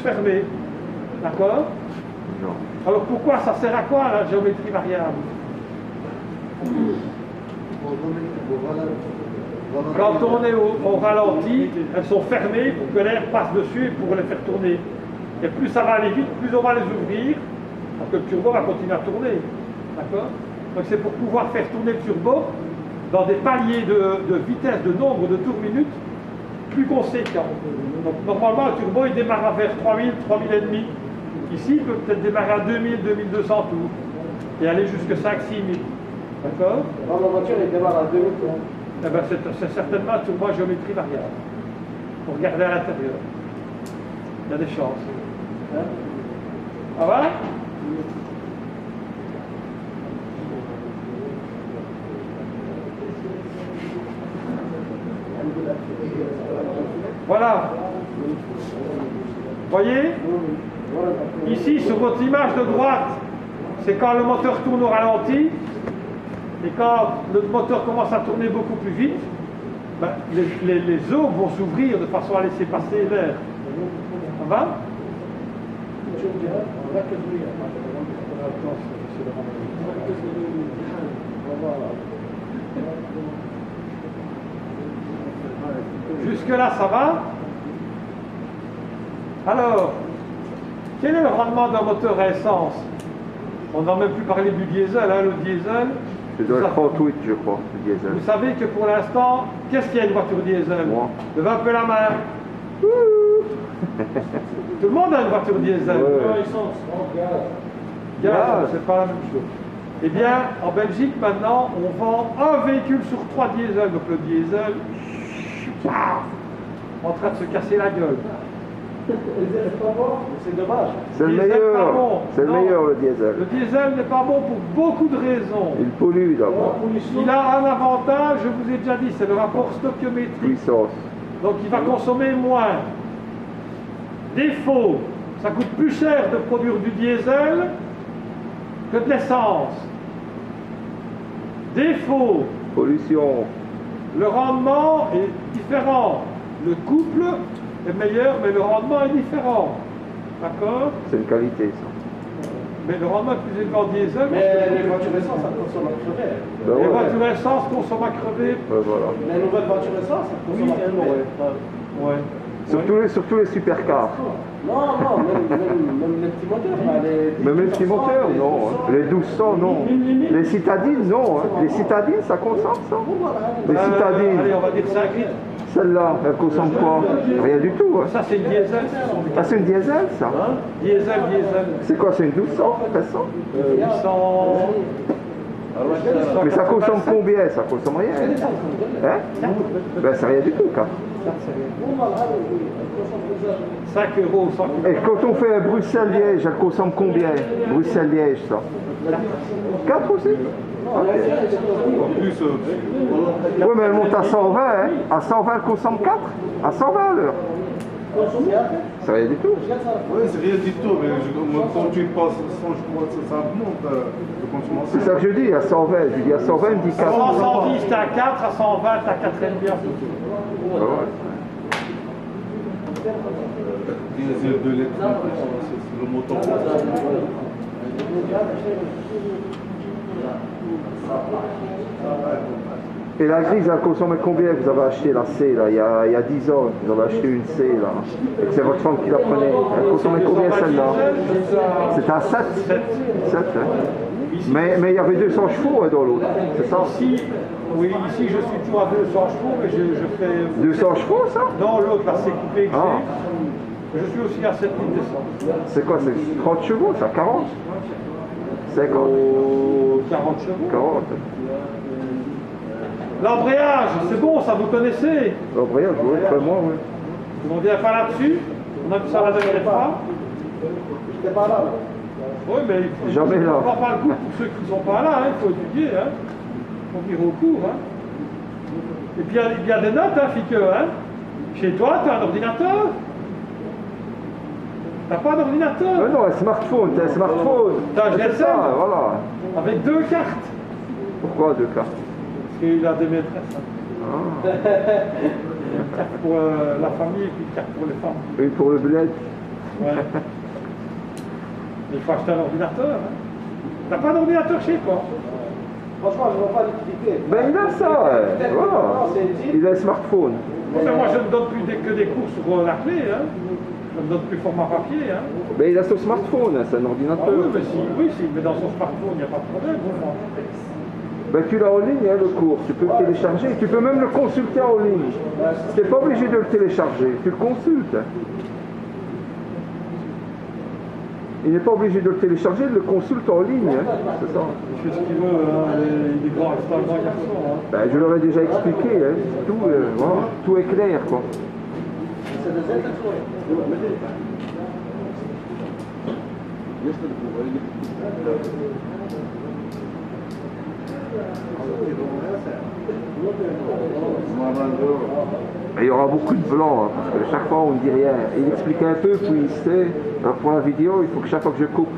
fermés. D'accord? Non. Alors pourquoi ça sert à quoi la géométrie variable? Quand on est au ralenti, elles sont fermées pour que l'air passe dessus et pour les faire tourner. Et plus ça va aller vite, plus on va les ouvrir, parce que le turbo va continuer à tourner. D'accord? Donc c'est pour pouvoir faire tourner le turbo dans des paliers de vitesse, de nombre de tours minutes plus conséquents. Donc normalement le turbo il démarre vers 3000, 3000 et demi. Ici il peut peut-être démarrer à 2000, 2200 tours et aller jusqu'à 5, 6000. D'accord? Dans la voiture il démarre à 2000 tours. Eh ben, c'est certainement un turbo à géométrie variable. Pour regarder à l'intérieur. Il y a des chances. Hein? Ça va? Voilà. Voyez? Ici, sur votre image de droite, c'est quand le moteur tourne au ralenti. Et quand le moteur commence à tourner beaucoup plus vite, ben, les aubes vont s'ouvrir de façon à laisser passer l'air. Ça va? Jusque-là, ça va? Alors, quel est le rendement d'un moteur à essence? On n'a même plus parlé du diesel, hein, le diesel. C'est dans le 38, je crois, le diesel. Vous savez que pour l'instant, qu'est-ce qu'il y a une voiture diesel? Moi. Levez un peu la main. Tout le monde a une voiture diesel. Ouais. Gaz, c'est pas la même chose. Eh bien, en Belgique, maintenant, on vend un véhicule sur 3 diesel. Donc le diesel, en train de se casser la gueule. C'est dommage. C'est le Diesel pas meilleur. bon. C'est le Non. meilleur, le diesel. Le diesel n'est pas bon pour beaucoup de raisons. Il pollue d'abord. Il a un avantage, je vous ai déjà dit, c'est le rapport stoichiométrique. Puissance. Donc il va consommer moins. Défaut, ça coûte plus cher de produire du diesel que de l'essence. Défaut, Pollution. le rendement est différent. Le couple est meilleur, mais le rendement est différent. D'accord? C'est une qualité, ça. Mais le rendement est plus élevé en diesel. Mais les voitures essence, ça consomme à crever. Ben Les ouais. voitures essence consomment à crever. Ouais, voilà. Les nouvelles voitures essence, ça consomme à crever. Ouais. Surtout les supercars. Non, même les petits moteurs. Là, Même les petits moteurs, non. Hein. Les 1200, non. Les citadines, non. Hein. Les citadines, ça consomme, ça. Les Allez, citadines, on va dire 5 litres. celle-là, elle consomme quoi? Rien du tout. Hein. Ça, c'est une diesel. Ah, c'est une diesel, ça. Diesel. C'est quoi? C'est une 1200, 1300? 800. Mais ça consomme combien? Ça consomme rien. Hein? Ben, c'est rien du tout, quoi. 5 euros, 100 Et quand on fait Bruxelles-Liège, elle consomme combien? Bruxelles-Liège, ça? 4 aussi? Ok. Oui, mais elle monte à 120, hein? À 120, elle consomme 4? À 120 à l'heure? C'est rien du tout. Oui, c'est rien du tout, mais quand tu passes 100, je crois que ça monte de consommation. C'est ça que je dis, à 120. Je dis à 120, il me dit 4. 110, t'es à 4, à 120, t'es à 4,5. Ah ouais. Diesel de l'électrique, c'est le moteur. Et la grise, elle consommait combien? Vous avez acheté la C, là, il y a 10 ans, vous avez acheté une C, là. Et c'est votre femme qui la prenait. Elle consommait combien, celle-là? C'était à 7? 7, hein. Mais il y avait 200 chevaux, hein, dans l'autre, c'est ça? Ici, oui, ici je suis toujours à 200 chevaux, mais je fais... 200 chevaux, ça? Non, l'autre, là, c'est coupé que Ah. j'ai. Je suis aussi à 7 litres d'essence. C'est quoi? C'est 30 chevaux, ça? 40? 50? 40 chevaux. 40. L'embrayage, c'est bon, ça vous connaissez. L'embrayage, oui, très moi, oui. On ne vient pas là-dessus. On a vu ça la dernière fois. J'étais pas là. Oui, mais Jamais là. on ne prend pas le coup pour ceux qui ne sont pas là, il faut étudier. Hein. Il faut venir au cours. Hein. Et puis il y a des notes, hein, Fique. Hein. Chez toi, tu as un ordinateur. T'as pas d'ordinateur. Non, un smartphone, t'as un smartphone. T'as un C'est GSM. ça, voilà. Avec 2 cartes. Pourquoi 2 cartes? Parce qu'il a des maîtresses. Hein. Ah. Une carte pour la famille et puis une carte pour les femmes. Une pour le bled. Ouais. Il faut acheter un ordinateur. Hein. T'as pas d'ordinateur chez toi? Franchement, je ne vois pas l'utilité. Ben il a ça, voilà. Il a un smartphone. Enfin, moi, je ne donne plus que des cours sur la clé. Hein. Je ne donne plus format papier. Hein. Ben il a son smartphone, hein, c'est un Ah ordinateur. oui, mais dans son smartphone, il n'y a pas de problème pour moi. Ben tu l'as en ligne, hein, le cours, tu peux le télécharger, tu peux même le consulter en ligne. Tu n'es pas obligé de le télécharger, tu le consultes. Hein. Il n'est pas obligé de le télécharger, il le consulte en ligne, hein. C'est ça. Il fait ce qu'il veut, hein. Il est grand, c'est un grand garçon. Hein. Ben, je leur ai déjà expliqué, hein. Tout, voilà, tout est clair, quoi. Et il y aura beaucoup de blanc, hein, parce que chaque fois on ne dit rien. Il explique un peu, puis il sait. Alors pour la vidéo, il faut que chaque fois que je coupe.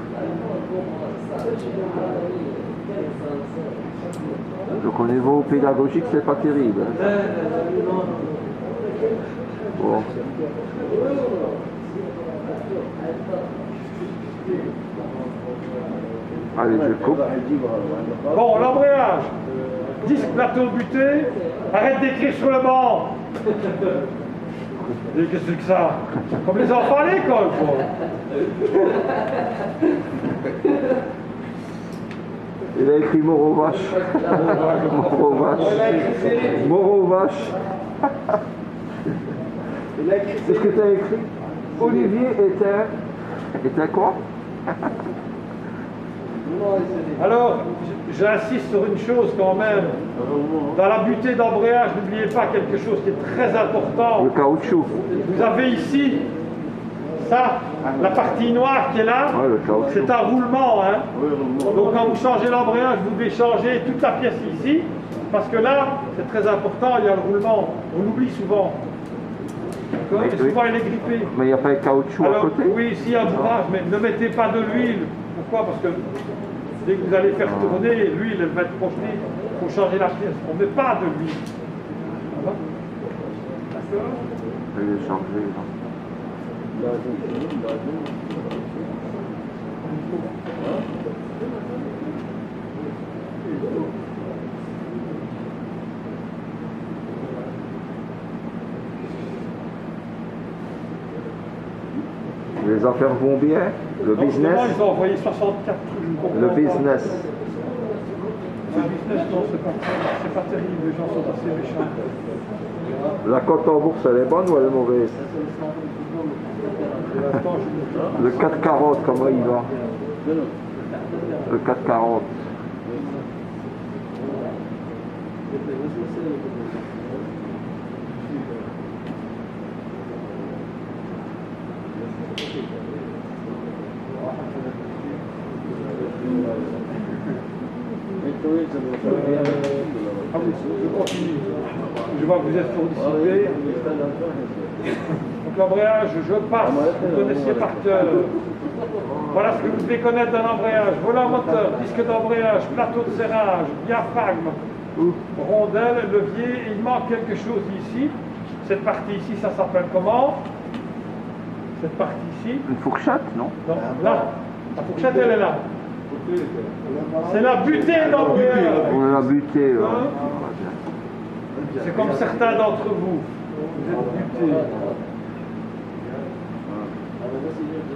Donc au niveau pédagogique, c'est pas terrible. Hein. Bon. Allez, je coupe. Bon, l'embrayage. Disque plateau buté. Arrête d'écrire sur le banc. Et qu'est-ce que c'est que ça? Comme les enfants à l'école, quoi. Il a écrit mort aux vaches. Mort aux vaches. Mort aux vaches. C'est ce que tu as écrit. Olivier était quoi? Alors, j'insiste sur une chose quand même. Dans la butée d'embrayage, n'oubliez pas quelque chose qui est très important. Le caoutchouc. Vous avez ici, ça, la partie noire qui est là, Ouais, le caoutchouc. c'est un roulement. Hein. Donc quand vous changez l'embrayage, vous devez changer toute la pièce ici, parce que là, c'est très important, il y a le roulement. On l'oublie souvent. D'accord. Et souvent, il est grippé. Mais il n'y a pas de caoutchouc Alors, à côté? oui, ici, il y a un bourrage, mais ne mettez pas de l'huile. Pourquoi? Parce que dès que vous allez faire tourner, l'huile, elle va être projetée. Il faut changer la pièce. On ne met pas de l'huile. D'accord. Il est changé, là. Les affaires vont bien, le Donc, business, souvent, ils ont envoyé 64 trucs. je comprends le pas. business. Le business, non, c'est pas terrible. Les gens sont assez méchants. La cote en bourse, elle est bonne ou elle est mauvaise? Attends, je... Le 4,40, comment il va? Le 4,40. Ah oui, je continue. Je vois que vous êtes sollicité. Donc l'embrayage, je passe, vous connaissiez par cœur. Voilà ce que vous devez connaître d'un embrayage. Volant moteur, disque d'embrayage, plateau de serrage, diaphragme, rondelle, levier. Il manque quelque chose ici. Cette partie ici, ça s'appelle comment? Cette partie ici. Une fourchette, non? Non, là. La fourchette, elle est là. C'est la butée d'embrayage. On l'a buté. C'est comme certains d'entre vous. Vous êtes butés.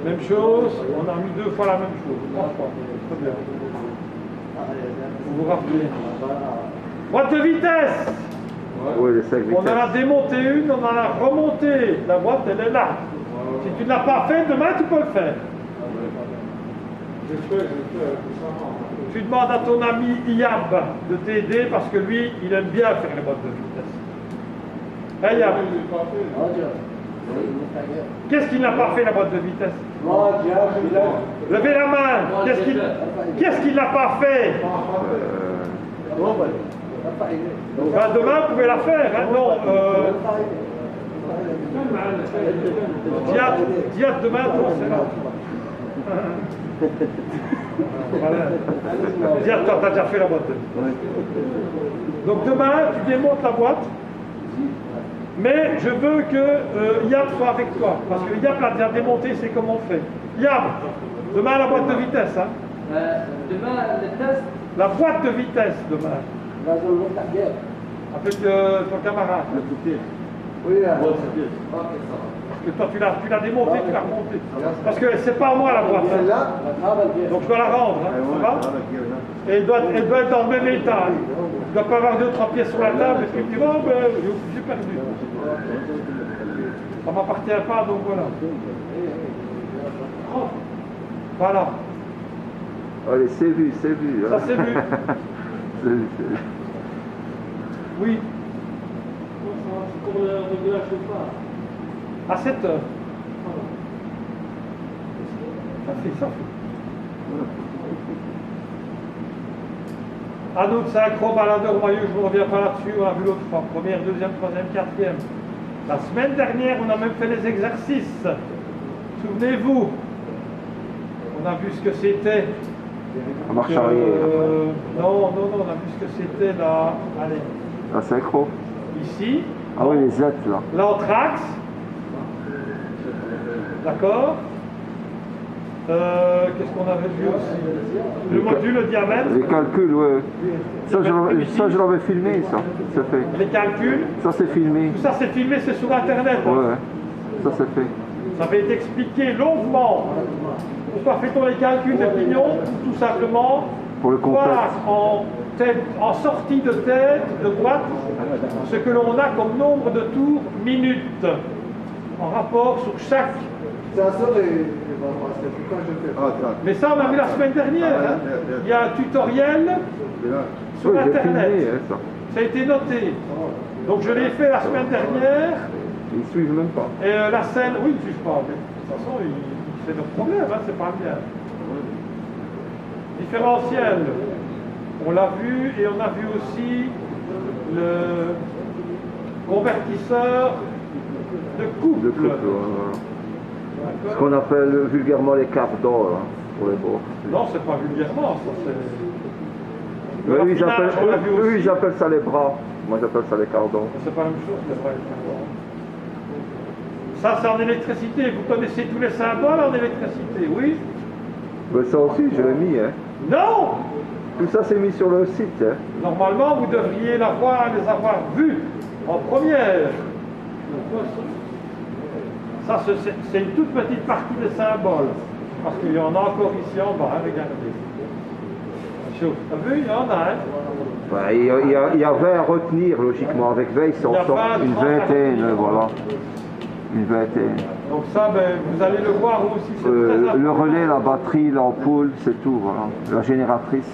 Même chose, on a mis 2 fois la même chose. 3 fois. Très bien. Vous vous rappelez. Boîte de vitesse. Oui, les 5 On en a vitesses. démonté une, on en a remonté. La boîte, elle est là. Si tu ne l'as pas fait, demain tu peux le faire. Tu demandes à ton ami Iyab de t'aider parce que lui, il aime bien faire les boîtes de vitesse. Hey, Iyab, qu'est-ce qu'il n'a pas fait la boîte de vitesse? Levez la main. Qu'est-ce qu'il n'a pas fait? Ben, demain, vous pouvez la faire. Hein? Non, Diat, demain, toi, c'est là. Voilà. Diat, toi, t'as déjà fait la boîte de vitesse. Donc demain, tu démontes la boîte. Mais je veux que Yab soit avec toi, parce que Yab l'a déjà démonté, c'est comment on fait. Yab, demain la boîte de vitesse. Hein. Demain, le test. La boîte de vitesse demain. Avec ton camarade. Oui, Parce que toi tu l'as démonté, tu l'as remonté. Parce que c'est pas à moi la boîte. Hein. celle-là, Donc je dois la rendre, hein, ça va? Et elle doit être dans le même état. Il ne doit pas avoir 2-3 pièces sur la table et puis tu dis oh ben j'ai perdu. Ça ne m'appartient pas, donc voilà. Voilà. Allez, c'est vu, c'est vu. Ça c'est vu. C'est vu, c'est vu. Oui. C'est comme le réglage chauffard. À 7 heures. Ça fait ça. Anouk, c'est un gros baladeur maillot, je ne reviens pas là-dessus, on a vu l'autre fois. Première, deuxième, troisième, quatrième. La semaine dernière, on a même fait les exercices. Souvenez-vous, on a vu ce que c'était. La marche arrière. Non, on a vu ce que c'était là. Allez, La synchro. ici. Ah oui, les Z là. L'anthrax. D'accord. Qu'est-ce qu'on avait vu aussi? Le module, le diamètre. Les calculs, ouais. Ça, je l'avais filmé, ça. C'est fait. Les calculs. Ça, c'est filmé. Tout ça, c'est filmé, c'est sur Internet. Hein. Ouais, ça, c'est fait. Ça avait été expliqué longuement. Pourquoi fait-on les calculs des pignons? Tout simplement, Pour le contact. voir en sortie de tête, de boîte, ce que l'on a comme nombre de tours minutes, en rapport sur chaque. c'est un seul et c'est pourquoi je fais. Mais ça, on a vu la semaine dernière. Hein. Il y a un tutoriel sur Oui, j'ai Internet. filmé, hein, ça. Ça a été noté. Donc je l'ai fait la semaine dernière. Ils suivent même pas. Et la scène, oui, ils ne suivent pas. Mais de toute façon, c'est notre problème, hein, c'est pas le mien. Différentiel, on l'a vu, et on a vu aussi le convertisseur de couple. De couple, voilà. Ce qu'on appelle vulgairement les quarts d'or, là, pour les bords. Non, c'est pas vulgairement, ça c'est. Eux, Le ils raffinage, on l'a vu eux, aussi. ils appellent ça les bras. Moi, j'appelle ça les quarts d'or. C'est pas la même chose, c'est vrai. Ça, c'est en électricité. Vous connaissez tous les symboles en électricité, oui? Mais ça aussi, je l'ai mis. Hein. Non! Tout ça, c'est mis sur le site. Hein. Normalement, vous devriez les avoir vus en première. Ça, c'est une toute petite partie des symboles. Parce qu'il y en a encore ici en bas, hein, regardez. Chaud. T'as vu, il y en a, hein? Ouais, il y a 20 à retenir, logiquement. Avec 20, ils s'en Il y a sortent 20, une 30 à vingtaine, retenir. voilà. Une vingtaine. Donc ça, ben, vous allez le voir aussi, c'est très important. Le relais, la batterie, l'ampoule, c'est tout, voilà. La génératrice.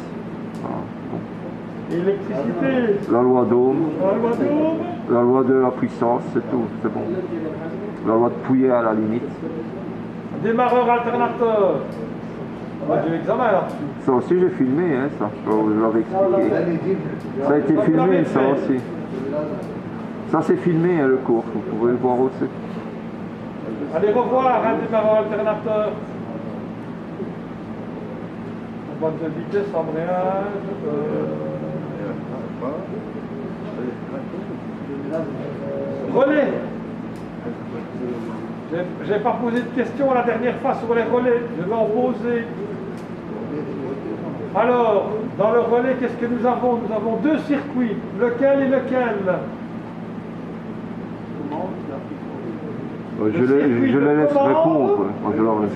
Voilà. Et l'électricité, La loi d'Ohm, la loi d'Ohm. la loi de la puissance, c'est tout, c'est bon. La loi de Pouillet à la limite. Démarreur alternateur. On a du examen là-dessus. Ça aussi j'ai filmé, hein, ça, je l'avais expliqué. Ça a été filmé, ça aussi. Ça c'est filmé, hein, le cours, vous pouvez le voir aussi. Allez revoir un démarreur alternateur. Boîte de vitesse, embrayage. Relais. J'ai pas posé de questions la dernière fois sur les relais. Je vais en poser. Alors, dans le relais, qu'est-ce que nous avons? Nous avons deux circuits. Lequel et lequel? Je les laisse répondre. Moi, je leur laisse.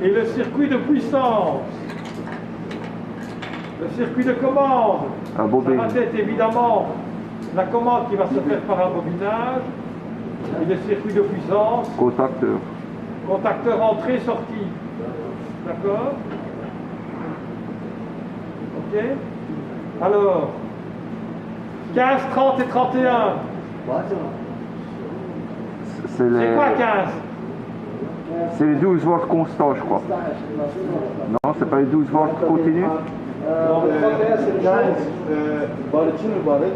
Et le circuit de puissance. Le circuit de commande. Un bobine. Ça va être évidemment la commande qui va se faire par un bobinage. Et le circuit de puissance. Contacteur. Contacteur entrée-sortie. D'accord? Ok? Alors, 15, 30 et 31. C'est C'est quoi 15? C'est les 12 volts constants, je crois. Non, c'est pas les 12 volts continus? Non, 31 c'est le 15. Balıkçı mübarek.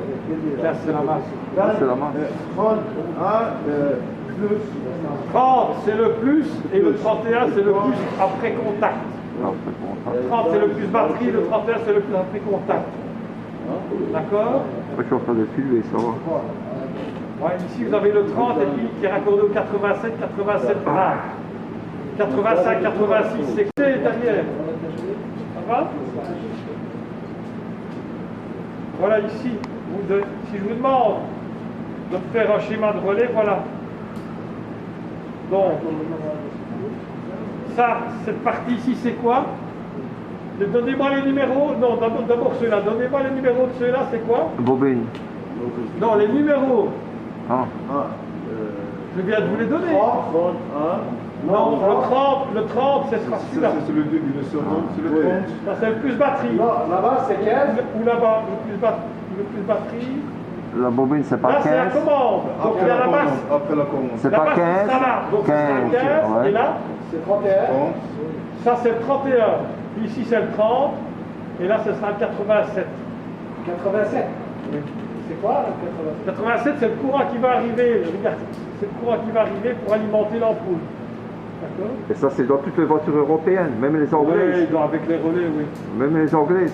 15 c'est la masse. C'est la masse. 31 plus 30 c'est le plus et le 31 c'est le plus après contact. Non, c'est bon, ça. 30 c'est le plus batterie, le 31 c'est le plus après contact. D'accord? Après, je suis en train de filmer, ça va. Ouais, ici vous avez le 30 et puis qui est raccordé au 87, 87A. 85, 86, c'est que derrière. Ça va? Voilà ici, si je vous demande de faire un schéma de relais, voilà. Donc, ça, cette partie ici, c'est quoi? Donnez-moi les numéros. Non, d'abord ceux-là. Donnez-moi les numéros de ceux-là, c'est quoi? Bobine. Non, les numéros. Ah. Je viens de vous les donner. Non, le 30, ce sera celui-là. C'est le début, le second, c'est le 30. Ça, c'est le plus batterie. Là-bas, c'est 15. Ou là-bas, le plus batterie. La bobine, c'est pas Là, c'est la 15. commande. Donc, il y a la masse. Après la commande. C'est La pas masse 15. sera là. Donc, ce sera 15. ouais. Et là, C'est 31. 30. ça, c'est le 31. Ici, c'est le 30. Et là, ce sera le 87. 87. C'est quoi le 87? 87, c'est le courant qui va arriver. Regarde, c'est le courant qui va arriver pour alimenter l'ampoule. D'accord? Et ça, c'est dans toutes les voitures européennes, même les anglaises. Oui, avec les relais, oui. Même les anglaises.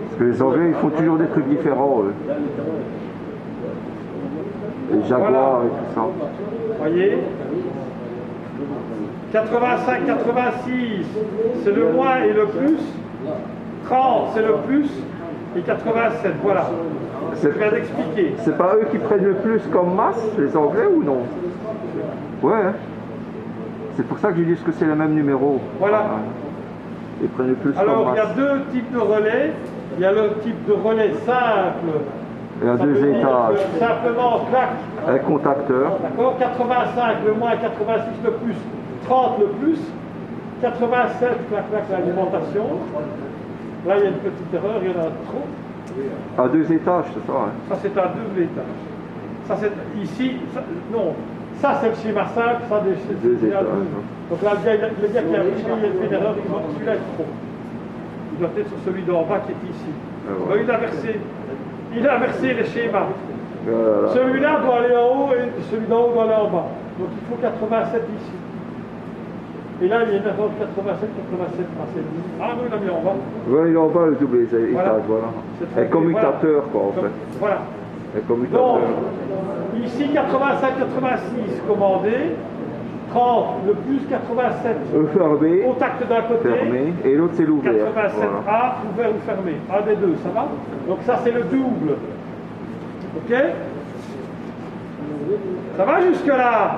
Parce que les anglais, ils font toujours des trucs différents, eux. Les Jaguars Voilà. et tout ça. Voyez? 85, 86, c'est le moins et le plus. 30, c'est le plus. Et 87, voilà. Je viens d'expliquer. C'est pas eux qui prennent le plus comme masse, les anglais, ou non? Ouais. Hein. C'est pour ça que je dis que c'est le même numéro. Voilà. Ils prennent le plus Alors, comme il y a masse. deux types de relais. Il y a le type de relais simple. Il y a Ça deux veut dire étages. que simplement, clac, Un contacteur. d'accord, 85 le moins, 86 le plus, 30 le plus, 87, clac, clac, l'alimentation. Là, il y a une petite erreur, il y en a trop. À deux étages, c'est ça. Hein. Ça, c'est un double étage. Ça, c'est ici, non. Ça, c'est le schéma simple, ça, Deux c'est un étages, double. hein. Donc là, le gars qui a imprimé, il a fait une erreur, celui-là est trop. Il doit être sur celui d'en bas qui est ici. Ah ouais. Il a versé les schémas. Voilà. Celui-là doit aller en haut et celui d'en haut doit aller en bas. Donc il faut 87 ici. Et là, il y a une erreur de 87, 87. Ah non, il a mis en bas. Ouais, il est en bas le double étage, voilà. C'est Un commutateur, quoi, en fait. Voilà. Un commutateur. Donc, ici 85, 86 commandé. 30, le plus 87. Fermé, Contact d'un côté. fermé, et l'autre c'est l'ouvert. 87 Voilà. A, ouvert ou fermé. Un des deux, ça va? Donc ça, c'est le double. Ok? Ça va jusque-là?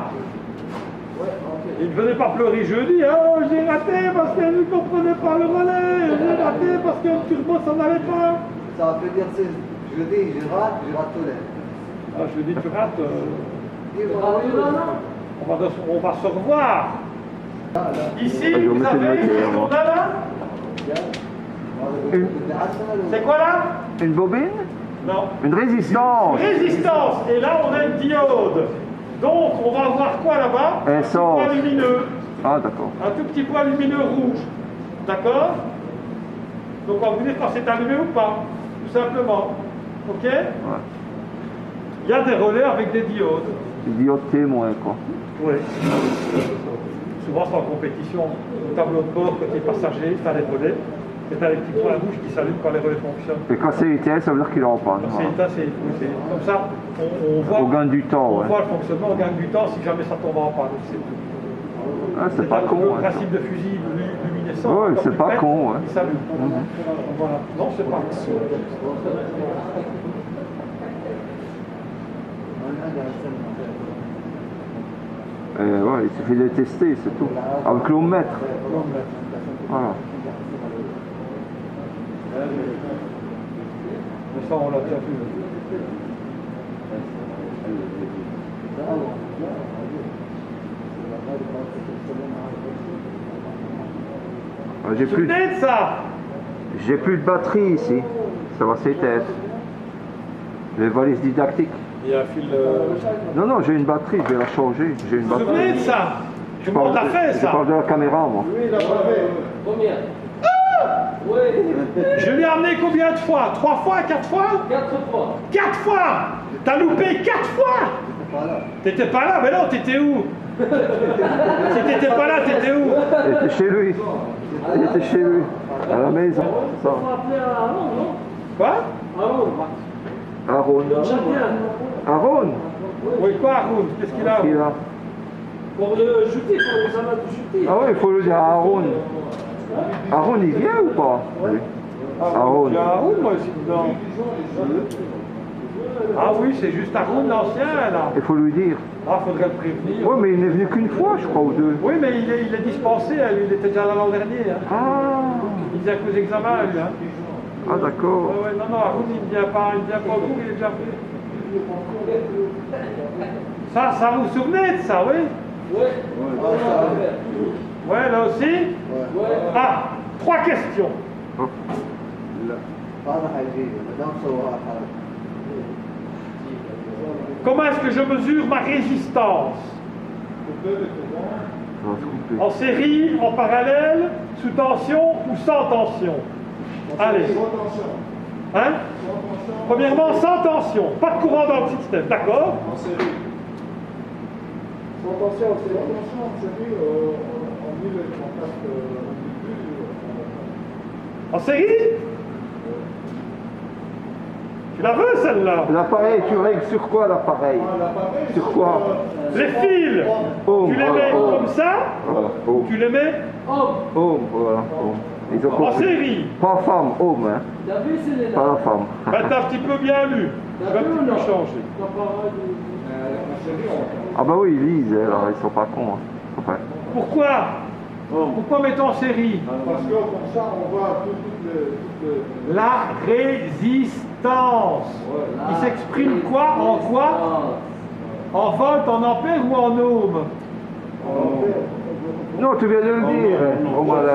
Il ne venait pas pleurer jeudi. Oh, j'ai raté parce qu'elle ne comprenait pas le relais. J'ai raté parce que le turbo s'en allait pas. Ça veut dire c'est jeudi, je rate tout l'air. Ah, je dis, tu rates. On va se revoir. Ici, je vais vous mettre une avez matière, ce moi. qu'on a là. C'est quoi là? Une bobine? Non. Une résistance. Résistance. Et là, on a une diode. Donc, on va voir quoi là-bas? Un petit sens. point lumineux. Ah, d'accord. Un tout petit point lumineux rouge. D'accord? Donc, on va vous dire quand c'est allumé ou pas. Tout simplement. OK? Ouais. Il y a des relais avec des diodes. Diode témoin, quoi. Oui. Souvent, c'est en compétition. Au tableau de bord, côté passager, tu as les relais. Et tu as les petits points rouges qui s'allument quand les relais fonctionnent. Et quand c'est éteint, ça veut dire qu'il est en panne. Quand Voilà. c'est éteint, c'est comme ça. On voit, On gagne du temps, on ouais. voit le fonctionnement, on gagne du temps si jamais ça tombe en panne. C'est tout. Ah, c'est pas con, le ouais. principe de fusil luminescent. Ouais, Quand c'est tu pas pètes, con, ouais. il s'allume. Voilà. Non, c'est pas con. Ouais, il suffit de tester, c'est tout. Avec l'ohmmètre. Voilà. Mais ça, on l'a déjà vu. J'ai plus, Souvenez de ça. j'ai plus de batterie ici. Ça va s'éteindre. Les valises didactiques. Il y a un fil. Non, non, j'ai une batterie, je vais la changer. J'ai une Vous vous batterie. souvenez de ça? Tout le monde l'a fait, Je ça. parle de la caméra, moi. Combien? Oui, Je lui ai amené combien de fois? 3 fois? 4 fois? 4 fois. 4 fois! T'as loupé 4 fois! T'étais pas là? Mais non, t'étais où? Si t'étais pas là, t'étais où? Il était chez lui. Il était chez lui. À la maison. Ça. On va appeler à Londres, non? Quoi? À Londres. Aaron. Chacun. Aaron. Oui, quoi, Haroun? Qu'est-ce qu'il a? Qui est là? Pour le jeter, pour l'examen du jeter. Ah oui, il faut le dire à Aaron. Aaron, il vient ou pas? Oui. Aaron. Il y a Haroun, moi aussi, dedans. Ah oui, c'est juste Haroun, l'ancien, là. Il faut lui dire. Ah, faudrait le prévenir. Oui, mais il n'est venu qu'une fois, je crois, ou deux. Oui, mais il est dispensé, hein, lui, il était déjà là l'an dernier. Hein. Ah, Il vient qu'aux examens, lui. Hein. ah d'accord. Ouais, ouais, non, Haroun, il ne vient pas au cours, il est déjà pris. Ça vous souvenez de ça, oui? Ouais. Ouais, là aussi? Ouais. Ah, 3 questions. Comment est-ce que je mesure ma résistance? Ça va se couper. En série, en parallèle, sous tension ou sans tension? Allez. Hein? Premièrement, sans tension. Pas de courant dans le système, d'accord? En série. Sans attention, en série, on dit le contact En série? Tu la veux celle-là? L'appareil, tu règles sur quoi l'appareil? Sur quoi? Les fils, Ohm, tu les voilà, mets ohm. comme ça, Voilà, ohm. tu les mets Ohm, voilà, ohm. Ils ont en compris. série. Pas femme, ohm, hein. T'as vu, c'est Pas la femme. Ben, t'as un petit peu bien lu. Tu vas un petit peu changer. Ah bah oui, ils lisent, alors ils sont pas cons. Hein. Enfin, Pourquoi? Pourquoi mettre en série? Parce que comme ça, on voit toutes les... La résistance. Il s'exprime quoi? En quoi? En volt, en ampères ou en ohms? non, tu viens de le dire. Oh, voilà.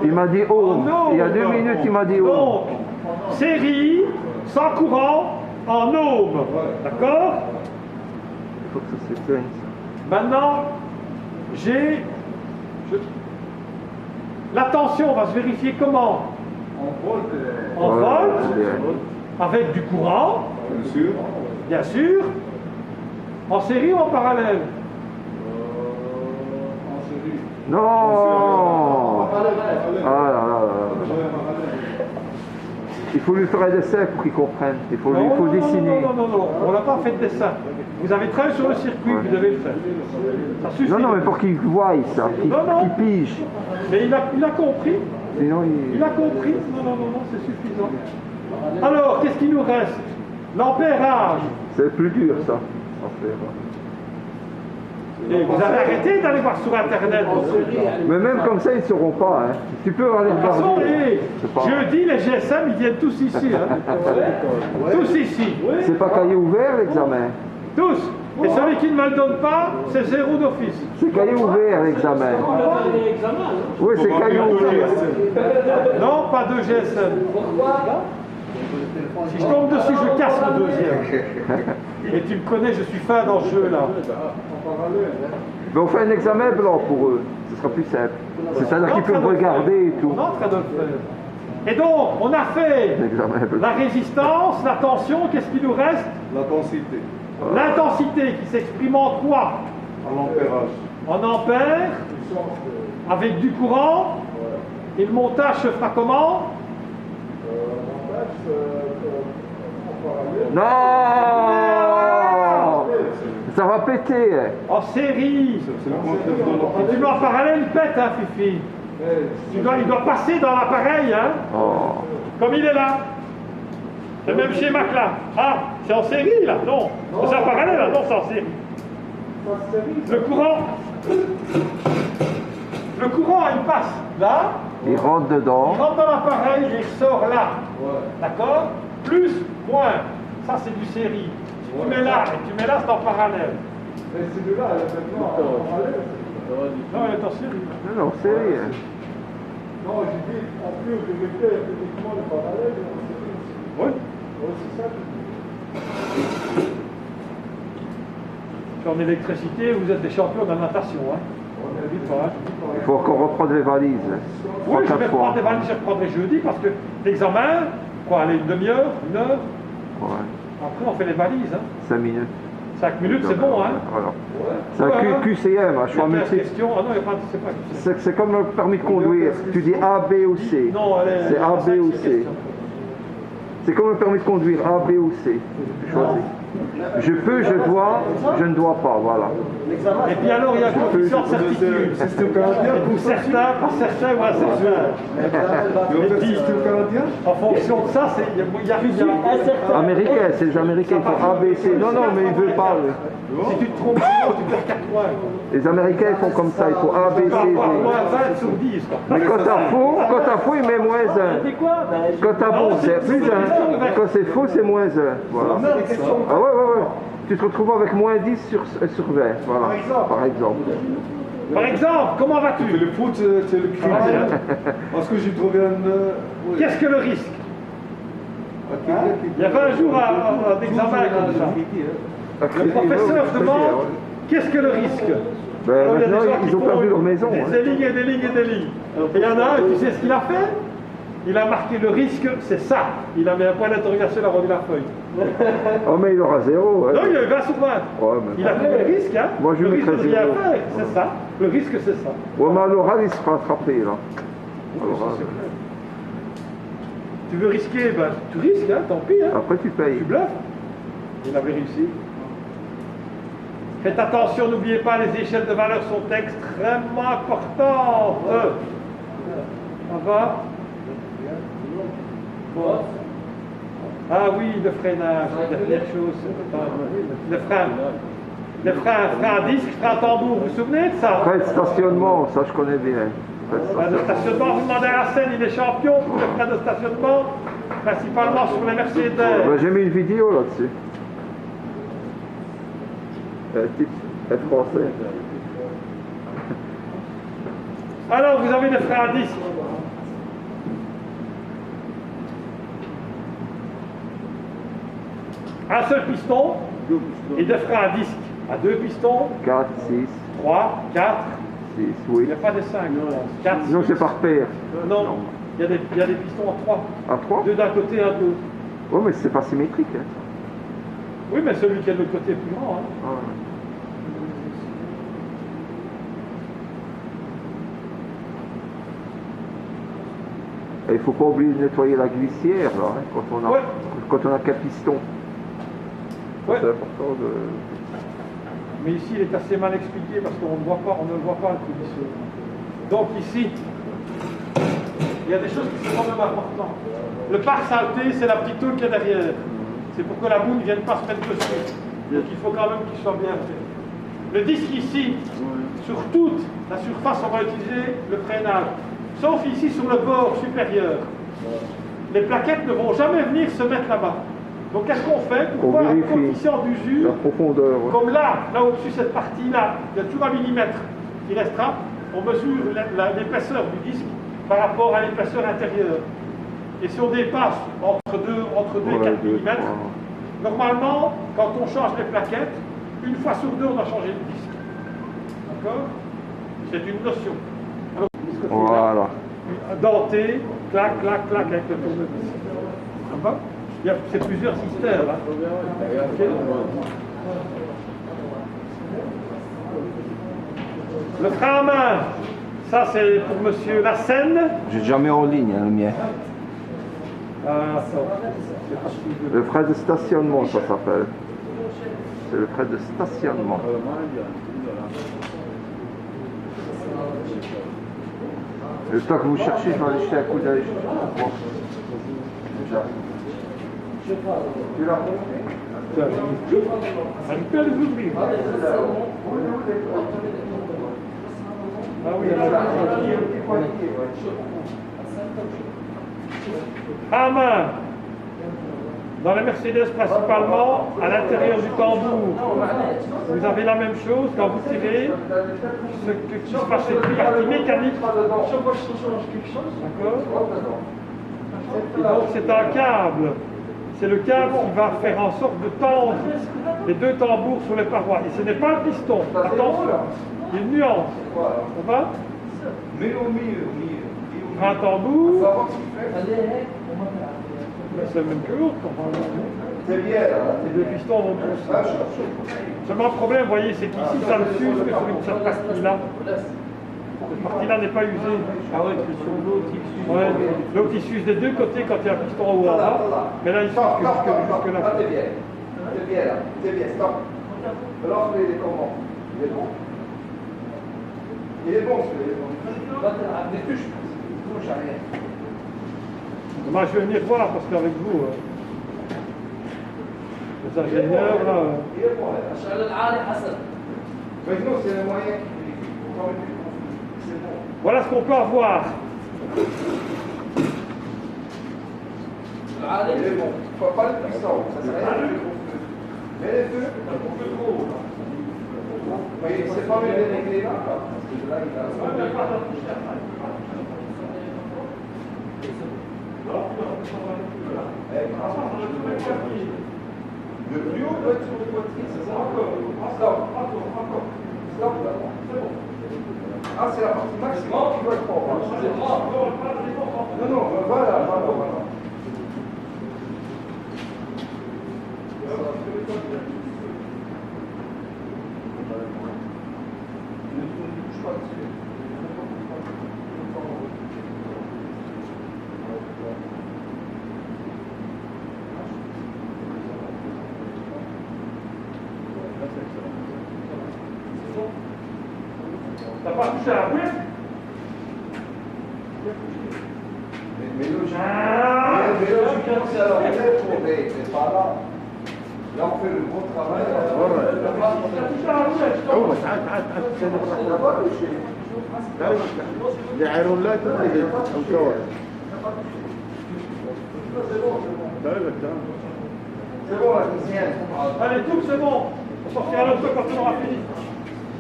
Il m'a dit En ohm. Il y a ohms. 2 minutes, il m'a dit ohm. Donc, série, sans courant, en ohms. D'accord? Il faut que ça s'éteigne. Maintenant, la tension va se vérifier comment? En Voilà, volt, c'est bien. avec du courant, Bien sûr. bien sûr, en série ou en parallèle? En série. Non. Ah là là là là. Il faut lui faire un dessin pour qu'il comprenne. Il faut dessiner. Non, on n'a pas fait de dessin. Vous avez travaillé sur le circuit, vous devez le faire. Ça suffit. Non, mais pour qu'il voie ça, qu'il pige. Mais il a compris. Sinon, Il a compris. Non, c'est suffisant. Alors, qu'est-ce qu'il nous reste? L'ampérage. c'est plus dur ça. Et vous avez arrêté d'aller voir sur Internet. Mais même comme ça, ils ne sauront pas. Hein. Tu peux aller De toute façon, regarder. C'est pas- jeudi, les GSM, ils viennent tous ici. Hein. Tous ici. C'est pas cahier ouvert l'examen. Tous. Et celui qui ne me le donne pas, c'est 0 d'office. C'est cahier ouvert l'examen. On va faire des examens, hein. Oui, c'est cahier ouvert. Non, pas de GSM. Si je tombe dessus, je casse le deuxième. Et tu me connais, je suis fin dans ce jeu-là. Mais on fait un examen blanc pour eux. Ce sera plus simple. C'est-à-dire qu'ils peuvent regarder et tout. On est en train de le faire. Et donc, on a fait L'examen blanc. la résistance, la tension, qu'est-ce qui nous reste? L'intensité. L'intensité qui s'exprime en quoi? À l'ampérage. En ampères, avec du courant. Et le montage se fera comment? Non. Ça va péter. Hein. En série. C'est le contraire de l'optique. Si tu mets en parallèle, il pète, hein, Fifi. Il doit passer dans l'appareil, hein, Oh. comme il est là. Le même schéma que là. Ah, c'est en série, là? Non. C'est en parallèle, là? Non, c'est en série. Le courant, il passe là, Il rentre dedans. il rentre dans l'appareil et il ressort là. D'accord? Plus, moins. Ça, c'est du série. Si tu mets là et tu mets là, c'est en parallèle. Mais celui-là, elle est maintenant en parallèle. Non, il est en série. Non, non, c'est rien. Non, j'ai dit, en plus, je vais faire uniquement le parallèle et en série aussi. Oui. Oui, c'est ça que je dis. En électricité, vous êtes des champions de la natation. Hein. On évite pas, hein. Il faut encore reprendre les valises. Oui, je 3-4 vais fois. prendre des valises, je reprendrai jeudi parce que l'examen, quoi, allez, une demi-heure, une heure. Ouais. Après, on fait les valises. Hein. 5 minutes. 5 minutes, c'est bon, hein. Voilà. C'est un Ouais, hein. QCM, un choix Il y a multiple. question. Ah non, il n'y a pas, c'est pas. C'est comme le permis de conduire. Tu dis A, B ou C. Non, allez. C'est A, B ou C. C'est comme un permis de conduire, A, B ou C. Tu choisis. Je peux, je dois, je ne dois pas, voilà. Et puis alors, il y a une condition de certitude. Pour certains, ou à certains. Et puis, en fonction de ça, il y a Américain, c'est les Américains qui font A, B, C. Non, non, mais ils ne veulent pas. Si tu te trompes, tu perds 4 points. Les Américains ils font comme ça, il faut A, B, C, D. Moins 20 sur 10. Mais quand t'as faux, il met moins 1. Quand t'as bon, c'est plus 1. Quand c'est faux, c'est moins 1. Voilà. Ah ouais. Tu te retrouves avec moins 10 sur 20. Voilà. Par exemple. Par exemple, comment vas-tu? Le foot, c'est le crime. Parce que je trouve un. Qu'est-ce que le risque? Il y avait un jour un examen comme ça. Le professeur demande qu'est-ce que le risque? Ben, maintenant, ils ont perdu leur maison. Des lignes et des lignes et des lignes. Et il y en a un, tu sais ce qu'il a fait? Il a marqué le risque, c'est ça. Il a mis un point d'interrogation, il a rendu la feuille. Oh, mais il aura 0. Non, il a eu 20 sur 20. Ouais, mais... Il a pris le risque, hein? Moi, je le risque de mettrais rien 0. faire, c'est ça. Le risque, c'est ça. Ouais, mais à l'oral, il se fera attraper, là. À l'oral. Tu veux risquer, ben, tu risques, hein, tant pis. Hein. Après, tu payes. Tu bluffes. Il avait réussi. Faites attention, n'oubliez pas, les échelles de valeur sont extrêmement importantes. Ça va? Ah oui, le freinage, dernière chose. Le frein. Le frein à disque, frein à tambour, vous vous souvenez de ça? Frein de stationnement, ça je connais bien. Frein de stationnement, vous demandez à la scène, il est champion pour le frein de stationnement, principalement sur les Mercedes. Ben, j'ai mis une vidéo là-dessus. Type français. Alors, vous avez des freins à disque. Un seul piston et deux freins à disque. À deux pistons. 4, 6. 3, 4. 6, Il oui. n'y a pas de 5. 4, Sinon c'est par paire. Non, il y a des pistons à 3. À 3? Deux d'un côté, un de l'autre. Oui, mais c'est pas symétrique. Hein. Oui, mais celui qui est de l'autre côté est plus grand. Hein. Ah, ouais. Et il ne faut pas oublier de nettoyer la glissière là, hein, quand on a qu'un piston. Ouais. C'est important de... Mais ici, il est assez mal expliqué parce qu'on ne voit pas, on ne le voit pas le coulisseau. Donc ici, il y a des choses qui sont quand même importantes. Le pare saleté, c'est la petite tôle qui est derrière. C'est pour que la boue ne vienne pas se mettre dessus. Donc il faut quand même qu'il soit bien fait. Le disque ici, sur toute la surface, on va utiliser le freinage. Sauf ici sur le bord supérieur. Les plaquettes ne vont jamais venir se mettre là-bas. Donc qu'est-ce qu'on fait pour voir un coefficient d'usure? La profondeur. Ouais. Comme là au-dessus cette partie-là, il y a toujours un millimètre qui restera. On mesure l'épaisseur du disque par rapport à l'épaisseur intérieure. Et si on dépasse entre 2 et 4 mm, normalement, quand on change les plaquettes, une fois sur deux, on doit changer le disque. D'accord? C'est une notion. Alors, voilà. Denté, clac, clac, clac avec le tournevis. Ça va? C'est plusieurs systèmes. Hein. Okay. Le frein à main, ça c'est pour monsieur Lassène. J'ai jamais en ligne hein, le mien. Le frais de stationnement, ça s'appelle. C'est le frais de stationnement. Le temps que vous cherchez, je vais aller jeter un coup d'œil. Tu l'as compris? Ça me peut les ouvrir. Ah oui, à main. Dans la Mercedes principalement, à l'intérieur du tambour, vous avez la même chose quand vous tirez, ce qui se passe c'est une partie mécanique. D'accord? Et donc c'est un câble. C'est le câble qui va faire en sorte de tendre les deux tambours sur les parois. Et ce n'est pas un piston. Attention, il y a une nuance. Ça va? Mais au milieu. Un tambour. C'est le même que l'autre. C'est bien. Les deux pistons vont pousser. Seulement le problème, vous voyez, c'est qu'ici, ça ne s'use que sur cette partie-là. Cette partie-là n'est pas usée. Ah ouais, que sur l'autre, il suit. Ouais. Donc il s'use des deux côtés quand il y a un piston en haut en bas. Mais là, il s'use jusque là. T'es bien. T'es bien là. T'es bien, stop. Alors, il est comment? Il est bon. Il est bon, celui-là, il est bon. Là, t'as des touches. Touche à rien. Moi, je vais venir voir parce qu'avec vous, les ingénieurs, là. Il est bon, là. Mais sinon, c'est le moyen qui c'est bon. Voilà ce qu'on peut avoir. Il est bon. Pas le puissant, ça sert à rien. Mais les deux, un peu trop. Mais c'est pas mieux de régler là, parce que là, il a. Le plus haut doit être sur le boîtier, c'est ça? Stop. Stop là. C'est bon. Ah, c'est la partie maximum qui doit être fort. Non, voilà. T'as pas touché à la bouée? Mais logiquement, c'est à l'envers pour mais pas là. Là, on fait le bon travail. T'as touché à la bouée? On n'a pas touché. العيرولات اللي الكور C'est bon, la technicienne. Allez, tout, c'est bon. On sortira l'autre quand on aura fini.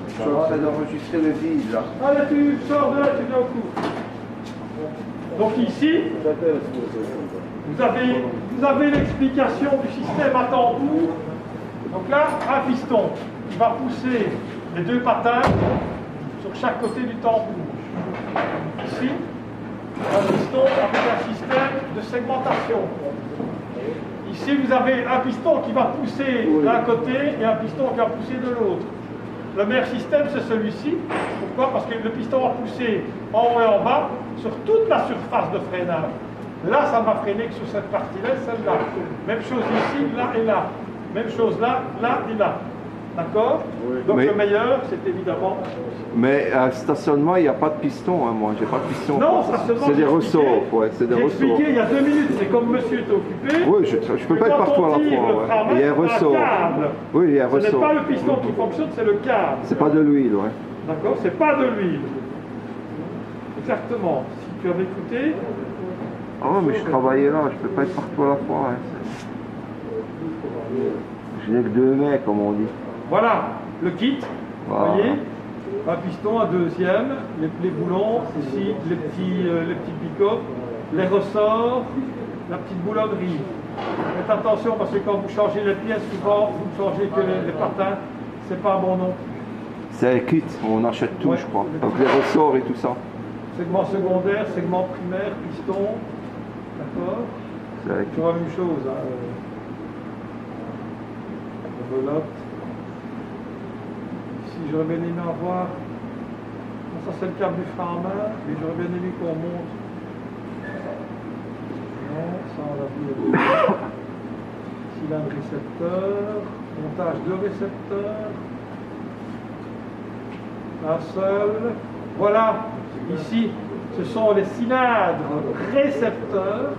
Je suis en train d'enregistrer le vide là. Allez, tu sors de là, tu viens au coup. Donc ici, vous avez l'explication du système à tambour. Donc là, un piston qui va pousser les deux patins sur chaque côté du tambour. Ici, un piston avec un système de segmentation. Ici, vous avez un piston qui va pousser d'un côté et un piston qui va pousser de l'autre. Le meilleur système, c'est celui-ci. Pourquoi? Parce que le piston va pousser en haut et en bas sur toute la surface de freinage. Là, ça ne va freiner que sur cette partie-là et celle-là. Même chose ici, là et là. Même chose là, là et là. D'accord? Donc Mais- le meilleur, c'est évidemment... Mais à stationnement, il n'y a pas de piston, hein, moi, j'ai pas de piston. Non, stationnement, C'est des j'ai expliqué. ressorts, ouais, c'est des J'ai ressorts. expliqué il y a 2 minutes, c'est comme monsieur est occupé. Oui, je peux pas être partout à la fois. Ouais. Il y a un ressort. Oui, il y a un Ce n'est ressort. pas le piston qui fonctionne, c'est le câble. C'est pas de l'huile, ouais. D'accord? C'est pas de l'huile. Exactement. Si tu avais écouté, Ah ouais, mais je travaillais là, je peux pas être partout à la fois. Hein. Je n'ai que 2 mecs, comme on dit. voilà le kit. Vous Voilà. voyez? Un piston, un deuxième, les boulons, ici les petits pick-up, les ressorts, la petite boulonnerie. Faites attention parce que quand vous changez les pièces, souvent vous ne changez que les patins, c'est pas bon non plus. C'est un kit, on achète tout, Ouais. je crois. Donc les ressorts et tout ça. Segment secondaire, segment primaire, piston, d'accord? C'est un kit. Toujours la même chose. Hein. Rebelote. Ici, j'aurais bien aimé avoir. Bon, ça, c'est le câble du frein à main, mais j'aurais bien aimé qu'on monte. Non, ça, on l'a vu. Cylindre récepteur, montage de récepteurs. Un seul. Voilà, ici, ce sont les cylindres récepteurs.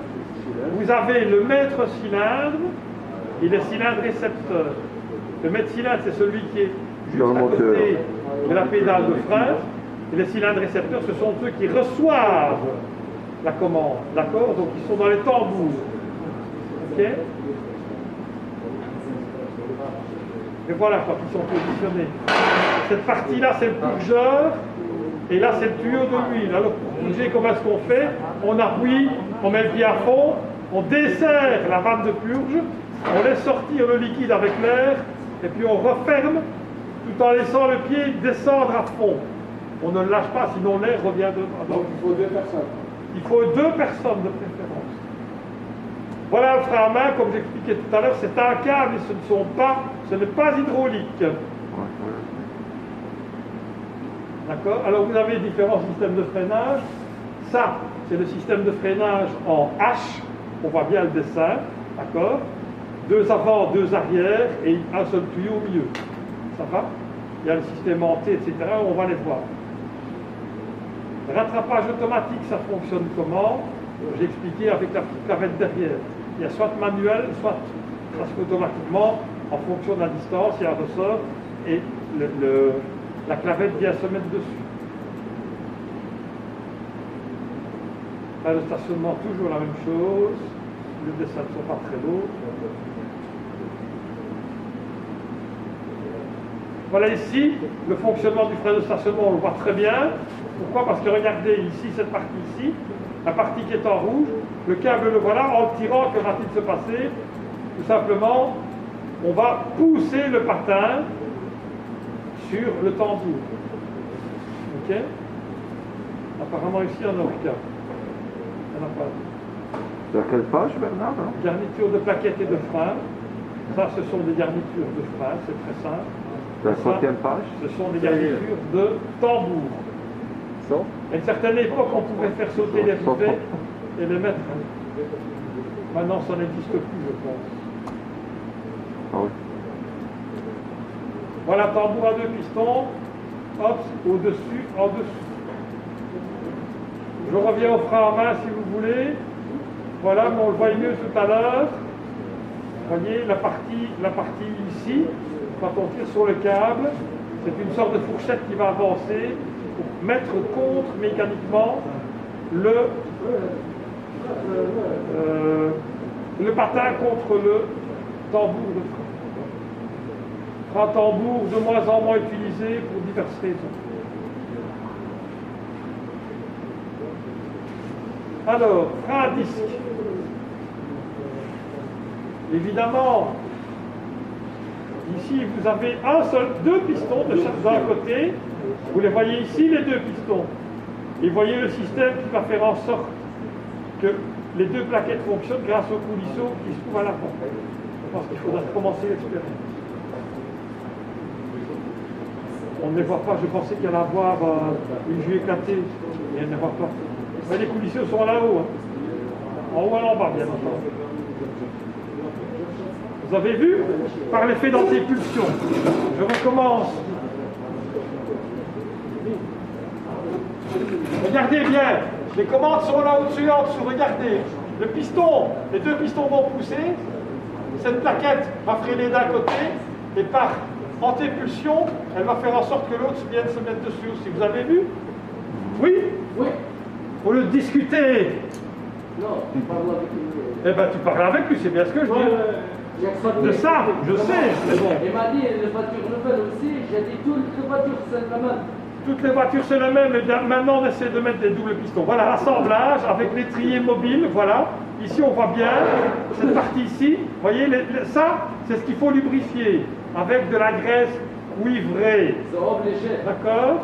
Vous avez le maître cylindre et les cylindres récepteurs. Le maître cylindre, c'est celui qui est juste Dans le à moteur. côté de la pédale de frein. Et les cylindres récepteurs, ce sont ceux qui reçoivent la commande. D'accord? Donc ils sont dans les tambours. Ok? Et voilà quand ils sont positionnés. Cette partie-là, c'est le purgeur. Et là, c'est le tuyau de l'huile. Alors, pour purger, comment est-ce qu'on fait? On appuie, on met le pied à fond, on desserre la vanne de purge, on laisse sortir le liquide avec l'air, et puis on referme, tout en laissant le pied descendre à fond. On ne le lâche pas, sinon l'air revient dedans. Donc il faut 2 personnes. Il faut 2 personnes de préférence. Voilà le frein à main, comme j'expliquais tout à l'heure, c'est un câble et ce n'est pas hydraulique. Ouais, ouais. D'accord? Alors vous avez différents systèmes de freinage. Ça, c'est le système de freinage en H. On voit bien le dessin. D'accord? 2 avant, 2 arrière et un seul tuyau au milieu. Ça va? Il y a le système en T, etc. On va les voir. Rattrapage automatique, ça fonctionne comment? J'ai expliqué avec la petite clavette derrière. Il y a soit manuel, soit ça se fait automatiquement en fonction de la distance, il y a un ressort et la clavette vient se mettre dessus. Là, le stationnement, toujours la même chose. Les dessins ne sont pas très lourds. Voilà ici, le fonctionnement du frein de stationnement, on le voit très bien. Pourquoi? Parce que regardez ici, cette partie ici, la partie qui est en rouge, le câble le voilà, en le tirant, que va-t-il se passer? Tout simplement, on va pousser le patin sur le tambour. Ok? Apparemment ici, on n'a aucun. Il n'y en a pas. C'est à quelle page, Bernard? Hein? Garniture de plaquettes et de frein. Ça, ce sont des garnitures de frein, c'est très simple. La 5e page? Ce sont des garnitures de tambour. Ça? À une certaine époque, on pouvait faire sauter les rivets et les mettre. Maintenant, ça n'existe plus, je pense. Ah oui. Voilà, tambour à 2 pistons. Hop, au-dessus, en dessous. Je reviens au frein à main si vous voulez. Voilà, mais on le voit mieux tout à l'heure. Vous voyez, la partie ici, quand on tire sur le câble, c'est une sorte de fourchette qui va avancer pour mettre contre mécaniquement le patin contre le tambour de frein. Un tambour de moins en moins utilisé pour diverses raisons. Alors, frein à disque. Évidemment, ici vous avez deux pistons de chaque d'un côté. Vous les voyez ici, les 2 pistons. Et vous voyez le système qui va faire en sorte que les 2 plaquettes fonctionnent grâce au coulisseau qui se trouve à l'avant. Je pense qu'il faudra commencer l'expérience. On ne les voit pas, je pensais qu'il y allait avoir une vue éclatée, et elle ne les voit pas. Mais les coulisseaux sont là-haut, hein. En haut et en bas, bien entendu. Vous avez vu? Par l'effet d'antépulsion. Je recommence. Regardez bien, les commandes sont là au-dessus et en dessous, regardez. Le piston, les 2 pistons vont pousser, cette plaquette va freiner d'un côté, et par antépulsion, elle va faire en sorte que l'autre vienne se mettre dessus aussi. Vous avez vu? Oui? Oui. Pour le discuter. Non, tu parles avec lui. Eh bien, tu parles avec lui, c'est bien ce que je dis. De ça, je sais, mais bon. Il m'a dit, les voitures nouvelles aussi, j'ai dit toutes les voitures, c'est la même. Toutes les voitures, c'est le même, mais maintenant, on essaie de mettre des doubles pistons. Voilà l'assemblage avec l'étrier mobile, voilà. Ici, on voit bien cette partie ici. Vous voyez, ça, c'est ce qu'il faut lubrifier avec de la graisse cuivrée. C'est obligé. D'accord?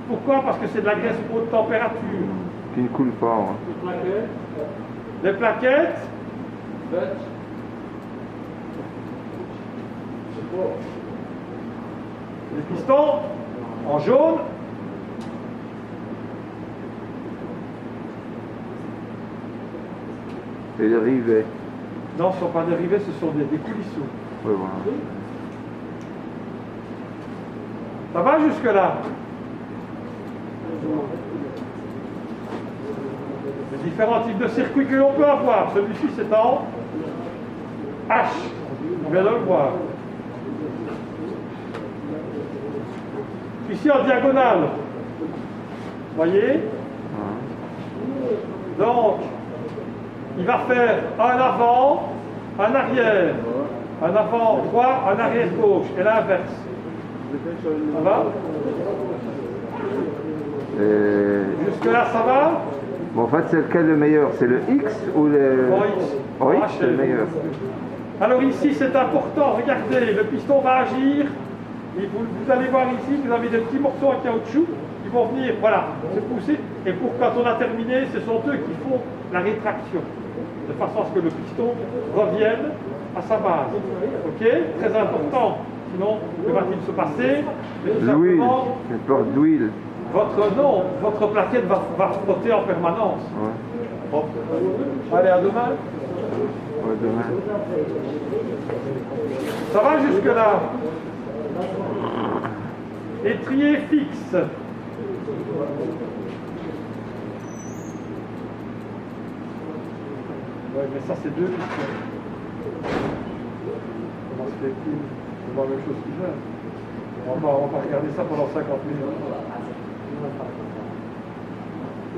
Pourquoi? Parce que c'est de la graisse haute température. Qui ne coule pas. Hein. Les plaquettes, les pistons en jaune. Et les rivets. Non, ce ne sont pas des rivets, ce sont des coulisseaux. Oui, voilà. Ça va jusque-là? Les différents types de circuits que l'on peut avoir. Celui-ci, c'est en H. On vient de le voir. Ici, en diagonale. Vous voyez? Donc, il va faire un avant, un arrière. Un avant droit, un arrière gauche. Et l'inverse. Ça va? Jusque-là, ça va? Bon, en fait, c'est lequel le meilleur? C'est le X ou le... Oui, X, c'est le meilleur. Alors ici, c'est important. Regardez, le piston va agir. Et vous allez voir ici, vous avez des petits morceaux en caoutchouc qui vont venir, voilà, se pousser. Et pour quand on a terminé, ce sont eux qui font la rétraction. De façon à ce que le piston revienne à sa base. Ok? Très important. Sinon, que va-t-il se passer? Mais tout L'huile, simplement, une porte d'huile. votre plaquette va frotter en permanence. Ouais. Allez, à demain. Ouais, demain. Ça va jusque-là? Étrier fixe. Ouais, mais ça c'est deux pistons. Comment se fait-il? C'est pas la même chose qu'il gère. On va pas regarder ça pendant 50 minutes.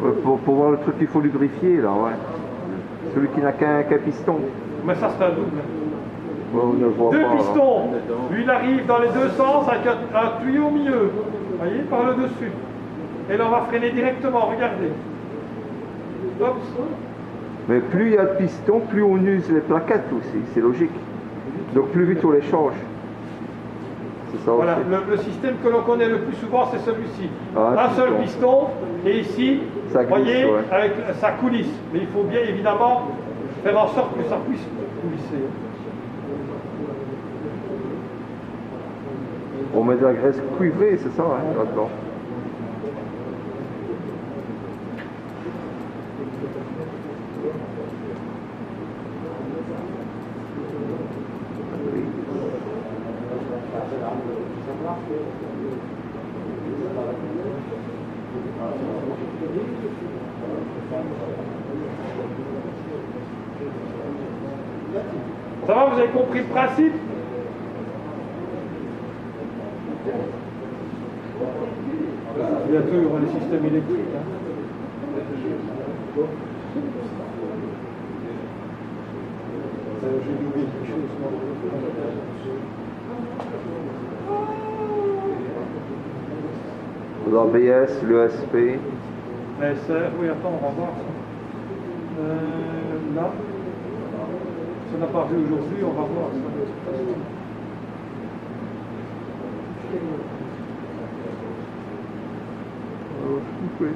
Ouais, pour voir le truc qu'il faut lubrifier, là, ouais. Celui qui n'a qu'un piston. Mais ça c'est un double. Ouais, on ne le voit Deux pas. pistons. Lui il arrive dans les deux sens avec un tuyau au milieu. Vous voyez, par le dessus. Et là on va freiner directement, regardez. Hop. Mais plus il y a de pistons, plus on use les plaquettes aussi, c'est logique. Donc plus vite on les change. C'est ça Voilà, aussi. le système que l'on connaît le plus souvent, c'est celui-ci. Ah, un seul piston, et ici, Ça vous voyez, glisse, ouais. avec sa coulisse. Mais il faut bien évidemment faire en sorte que ça puisse coulisser. On met de la graisse cuivrée, c'est ça, hein, là-dedans. Ça va, vous avez compris le principe? Bientôt, il y aura les systèmes électriques. Hein. J'ai oublié quelque chose. L'ABS, l'ESP. SR, oui, attends, on va voir ça. Là, ça n'a pas vu aujourd'hui, on va voir ça. Oui.